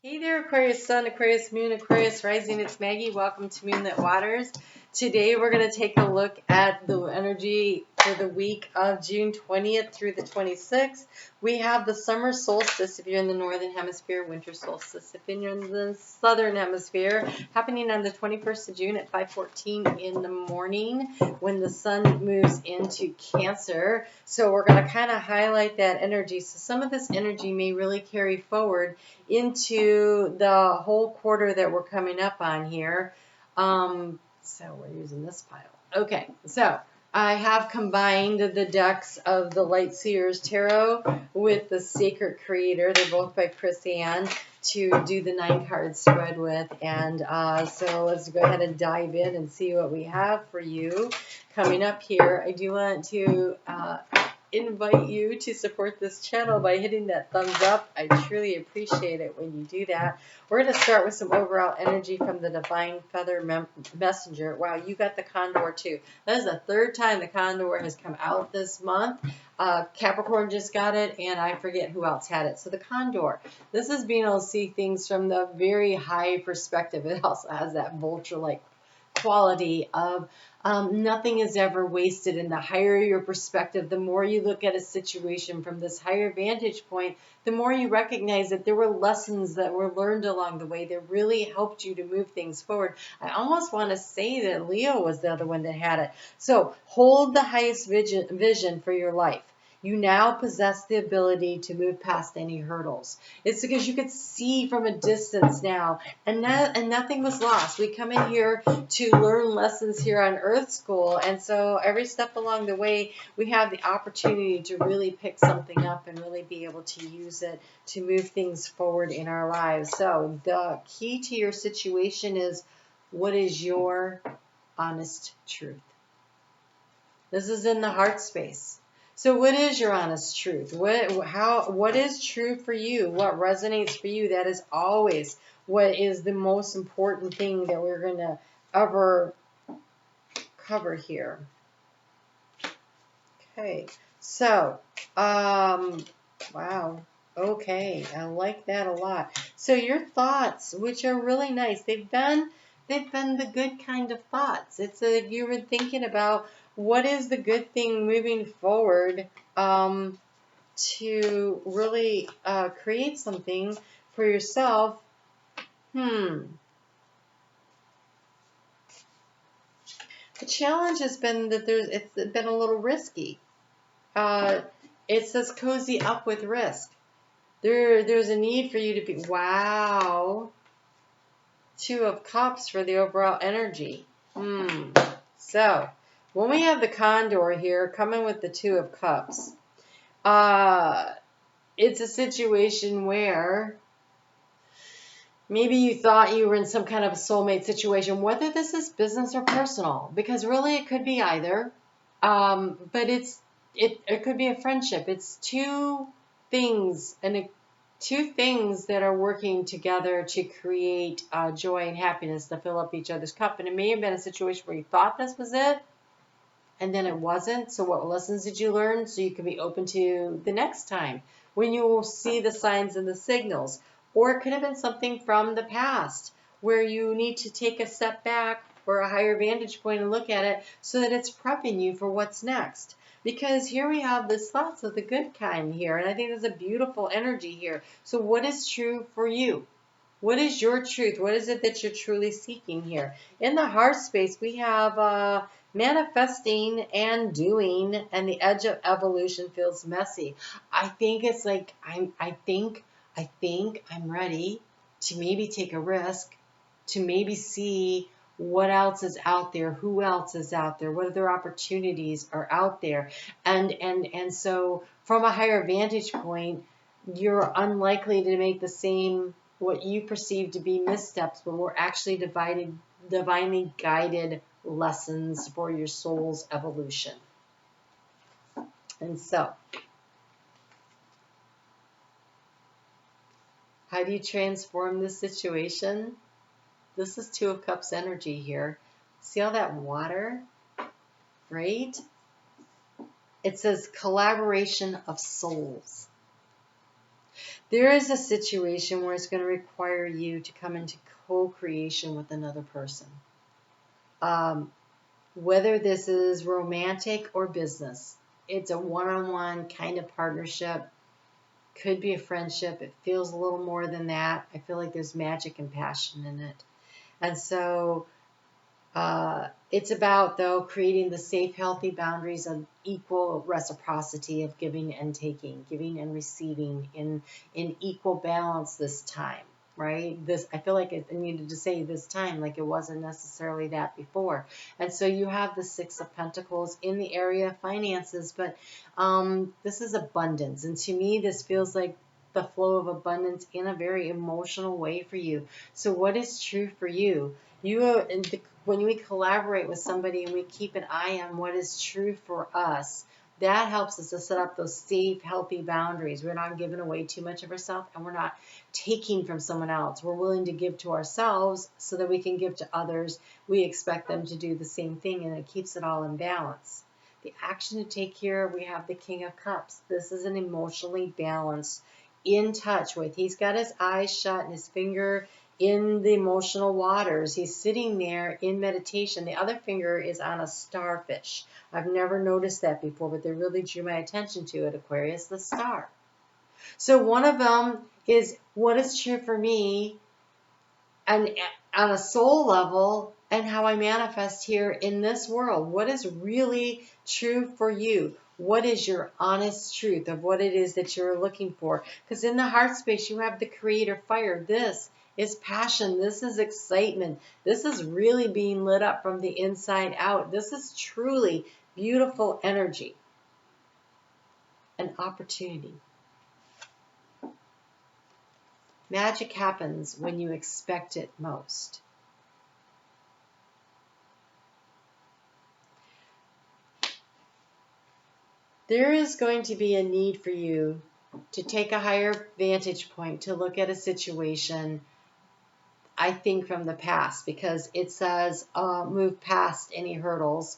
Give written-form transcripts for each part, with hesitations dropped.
Hey there, Aquarius Sun, Aquarius Moon, Aquarius Rising. It's Maggie. Welcome to Moonlit Waters. Today we're going to take a look at the energy for the week of June 20th through the 26th. We have the summer solstice if you're in the northern hemisphere, winter solstice if you're in the southern hemisphere, happening on the 21st of June at 5:14 in the morning when the sun moves into Cancer. So we're going to kind of highlight that energy. So some of this energy may really carry forward into the whole quarter that we're coming up on here. So we're using this pile. Okay, so I have combined the decks of the Light Seers Tarot with the Sacred Creator. They're both by Chris Ann to do the 9-card spread with. And so let's go ahead and dive in and see what we have for you coming up here. I do want to invite you to support this channel by hitting that thumbs up. I truly appreciate it when you do that. We're going to start with some overall energy from the Divine Feather Messenger. Wow, you got the Condor too. That is the third time the Condor has come out this month. Capricorn just got it, and I forget who else had it. So the Condor, this is being able to see things from the very high perspective. It also has that vulture-like quality of nothing is ever wasted. And the higher your perspective, the more you look at a situation from this higher vantage point, the more you recognize that there were lessons that were learned along the way that really helped you to move things forward. I almost want to say that Leo was the other one that had it. So hold the highest vision for your life. You now possess the ability to move past any hurdles. It's because you could see from a distance now, and nothing was lost. We come in here to learn lessons here on Earth School, and so every step along the way, we have the opportunity to really pick something up and really be able to use it to move things forward in our lives. So the key to your situation is, what is your honest truth? This is in the heart space. So what is your honest truth? What is true for you? What resonates for you? That is always what is the most important thing that we're going to ever cover here. Okay. So, wow. Okay. I like that a lot. So your thoughts, which are really nice, they've been the good kind of thoughts. It's like you were thinking about what is the good thing moving forward to really create something for yourself. The challenge has been that it's been a little risky. It says cozy up with risk. There's a need for you to be, wow, 2 of Cups for the overall energy. So when we have the Condor here coming with the 2 of Cups, it's a situation where maybe you thought you were in some kind of a soulmate situation, whether this is business or personal, because really it could be either. But it could be a friendship. It's 2 things, and 2 things that are working together to create joy and happiness to fill up each other's cup. And it may have been a situation where you thought this was it, and then it wasn't. So what lessons did you learn so you can be open to the next time when you will see the signs and the signals? Or it could have been something from the past where you need to take a step back or a higher vantage point and look at it so that it's prepping you for what's next. Because here we have this thoughts of the good kind here, and I think there's a beautiful energy here. So what is true for you? What is your truth? What is it that you're truly seeking here? In the heart space, we have manifesting and doing, and the edge of evolution feels messy. I think it's like I think I'm ready to maybe take a risk, to maybe see what else is out there, who else is out there, what other opportunities are out there. And so from a higher vantage point, you're unlikely to make the same, what you perceive to be missteps, but we're actually divinely guided lessons for your soul's evolution. And so, how do you transform this situation? This is 2 of Cups energy here. See all that water? Right? It says collaboration of souls. There is a situation where it's going to require you to come into co-creation with another person. Whether this is romantic or business, it's a one-on-one kind of partnership. Could be a friendship. It feels a little more than that. I feel like there's magic and passion in it. And so it's about, though, creating the safe, healthy boundaries of equal reciprocity of giving and taking, giving and receiving in equal balance this time, right? I feel like I needed to say this time, like it wasn't necessarily that before. And so you have the Six of Pentacles in the area of finances, but this is abundance. And to me, this feels like the flow of abundance in a very emotional way for you. So what is true for you? When we collaborate with somebody and we keep an eye on what is true for us, that helps us to set up those safe, healthy boundaries. We're not giving away too much of ourselves, and we're not taking from someone else. We're willing to give to ourselves so that we can give to others. We expect them to do the same thing, and it keeps it all in balance. The action to take here, we have the King of Cups. This is an emotionally balanced, in touch with. He's got his eyes shut and his finger in the emotional waters. He's sitting there in meditation. The other finger is on a starfish. I've never noticed that before, but they really drew my attention to it, Aquarius, the star. So one of them is what is true for me and on a soul level and how I manifest here in this world. What is really true for you? What is your honest truth of what it is that you're looking for? Because in the heart space, you have the creator fire. This is passion. This is excitement. This is really being lit up from the inside out. This is truly beautiful energy, an opportunity. Magic happens when you expect it most. There is going to be a need for you to take a higher vantage point to look at a situation, I think, from the past, because it says move past any hurdles.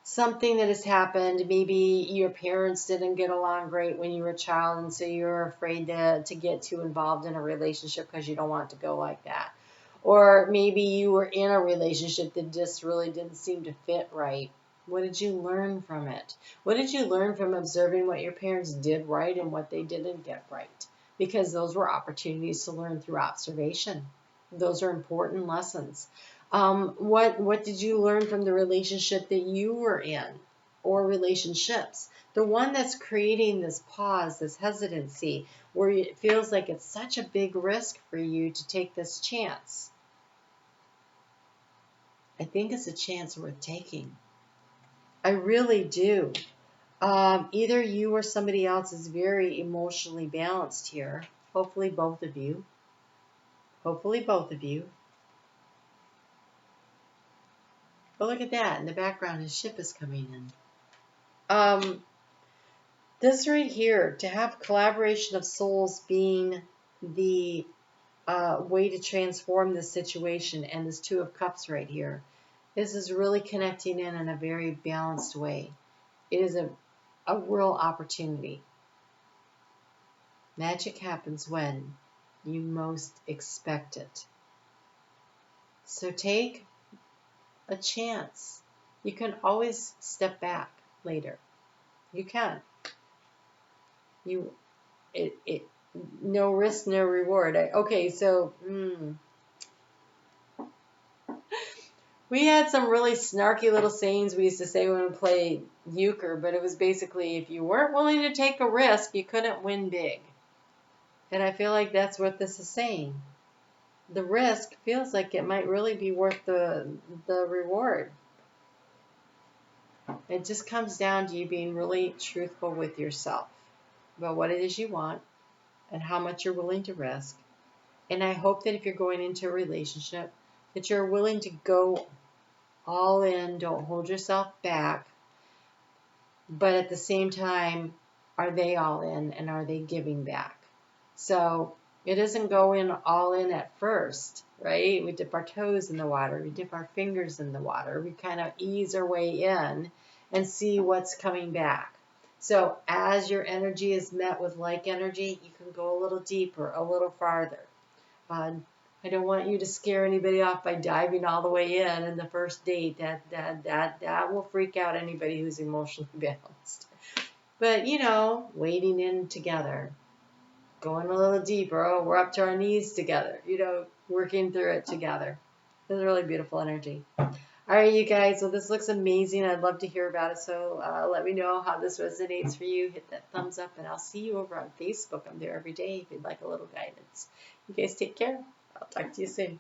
Something that has happened, maybe your parents didn't get along great when you were a child, and so you're afraid to get too involved in a relationship because you don't want it to go like that. Or maybe you were in a relationship that just really didn't seem to fit right. What did you learn from it? What did you learn from observing what your parents did right and what they didn't get right? Because those were opportunities to learn through observation. Those are important lessons. What did you learn from the relationship that you were in, or relationships? The one that's creating this pause, this hesitancy, where it feels like it's such a big risk for you to take this chance. I think it's a chance worth taking. I really do. Either you or somebody else is very emotionally balanced here. Hopefully both of you. Hopefully both of you. But look at that. In the background, his ship is coming in. This right here, to have collaboration of souls being the way to transform this situation, and this Two of Cups right here, this is really connecting in a very balanced way. It is a real opportunity. Magic happens when you most expect it. So take a chance. You can always step back later. You can. No risk, no reward. Okay, so we had some really snarky little sayings we used to say when we played euchre, but it was basically, if you weren't willing to take a risk, you couldn't win big. And I feel like that's what this is saying. The risk feels like it might really be worth the reward. It just comes down to you being really truthful with yourself about what it is you want and how much you're willing to risk. And I hope that if you're going into a relationship, that you're willing to go all in, don't hold yourself back. But at the same time, are they all in, and are they giving back? So it isn't going all in at first, right? We dip our toes in the water. We dip our fingers in the water. We kind of ease our way in and see what's coming back. So as your energy is met with like energy, you can go a little deeper, a little farther. I don't want you to scare anybody off by diving all the way in the first date. That will freak out anybody who's emotionally balanced. But, you know, wading in together, going a little deeper. Oh, we're up to our knees together, you know, working through it together. It's really beautiful energy. All right, you guys. Well, this looks amazing. I'd love to hear about it. So let me know how this resonates for you. Hit that thumbs up, and I'll see you over on Facebook. I'm there every day if you'd like a little guidance. You guys take care. I'll talk to you soon.